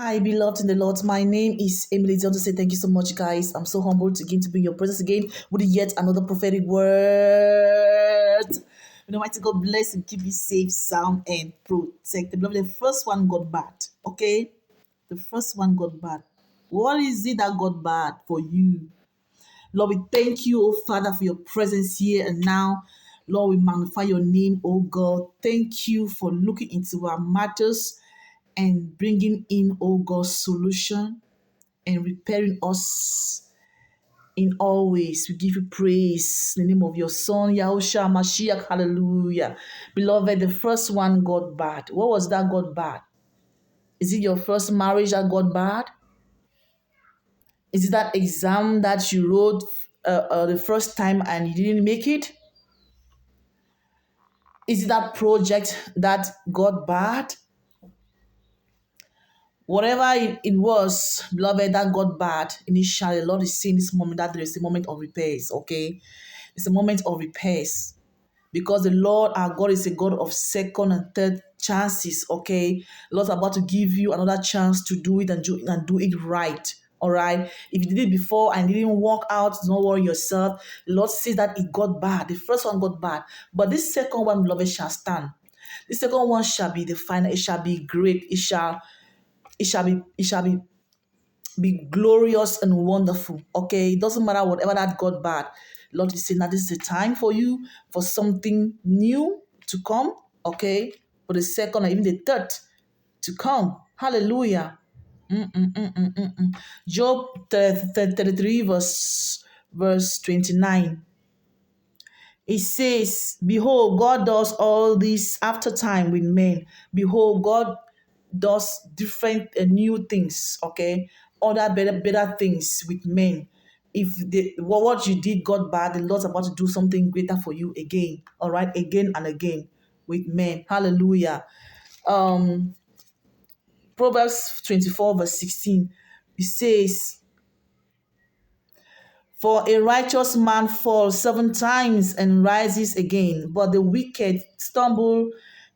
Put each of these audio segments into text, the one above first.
Hi, beloved in the Lord. My name is Emily. I want to say thank you so much, guys. I'm so humbled again to be in your presence again with yet another prophetic word. May the mighty God bless and keep you safe, sound, and protected. Beloved, the first one got bad. Okay? The first one got bad. What is it that got bad for you? Lord, we thank you, oh Father, for your presence here and now. Lord, we magnify your name, oh God. Thank you for looking into our matters and bringing in, oh God, solution and repairing us in all ways. We give you praise in the name of your Son, Yahushua Mashiach. Hallelujah. Beloved, the first one got bad. What was that got bad? Is it your first marriage that got bad? Is it that exam that you wrote the first time and you didn't make it? Is it that project that got bad? Whatever it was, beloved, that got bad initially, the Lord is saying this moment that there is a moment of repairs, okay? It's a moment of repairs. Because the Lord, our God, is a God of second and third chances, okay? The Lord's about to give you another chance to do it and do it right, all right? If you did it before and it didn't work out, don't worry yourself. The Lord says that it got bad. The first one got bad. But this second one, beloved, shall stand. The second one shall be the final. It shall be great. It shall be glorious and wonderful. Okay, it doesn't matter whatever that got bad. Lord is saying that this is the time for you for something new to come. Okay, for the second or even the third to come. Hallelujah. Job 33 verse 29. It says, behold, God does all this after time with men. Behold, God does different new things, okay? Other better things with men. If what you did got bad, the Lord's about to do something greater for you again, all right? Again and again with men. Hallelujah. Proverbs 24 verse 16, it says, for a righteous man falls 7 times and rises again, but the wicked stumble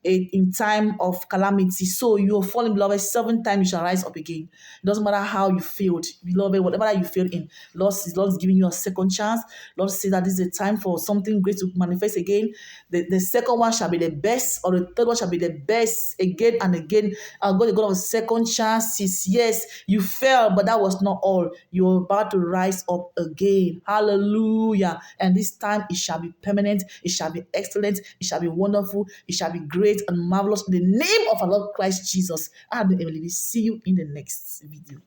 in time of calamity. So you are falling, beloved, 7 times you shall rise up again. It doesn't matter how you failed, beloved, whatever that you failed in, Lord is giving you a second chance. Lord says that this is a time for something great to manifest again. The second one shall be the best, or the third one shall be the best again and again. God, the God of second chances. Yes, you fell, but that was not all. You're about to rise up again. Hallelujah. And this time it shall be permanent, it shall be excellent, it shall be wonderful, it shall be great and marvelous in the name of our Lord Christ Jesus. I'm Emily. See you in the next video.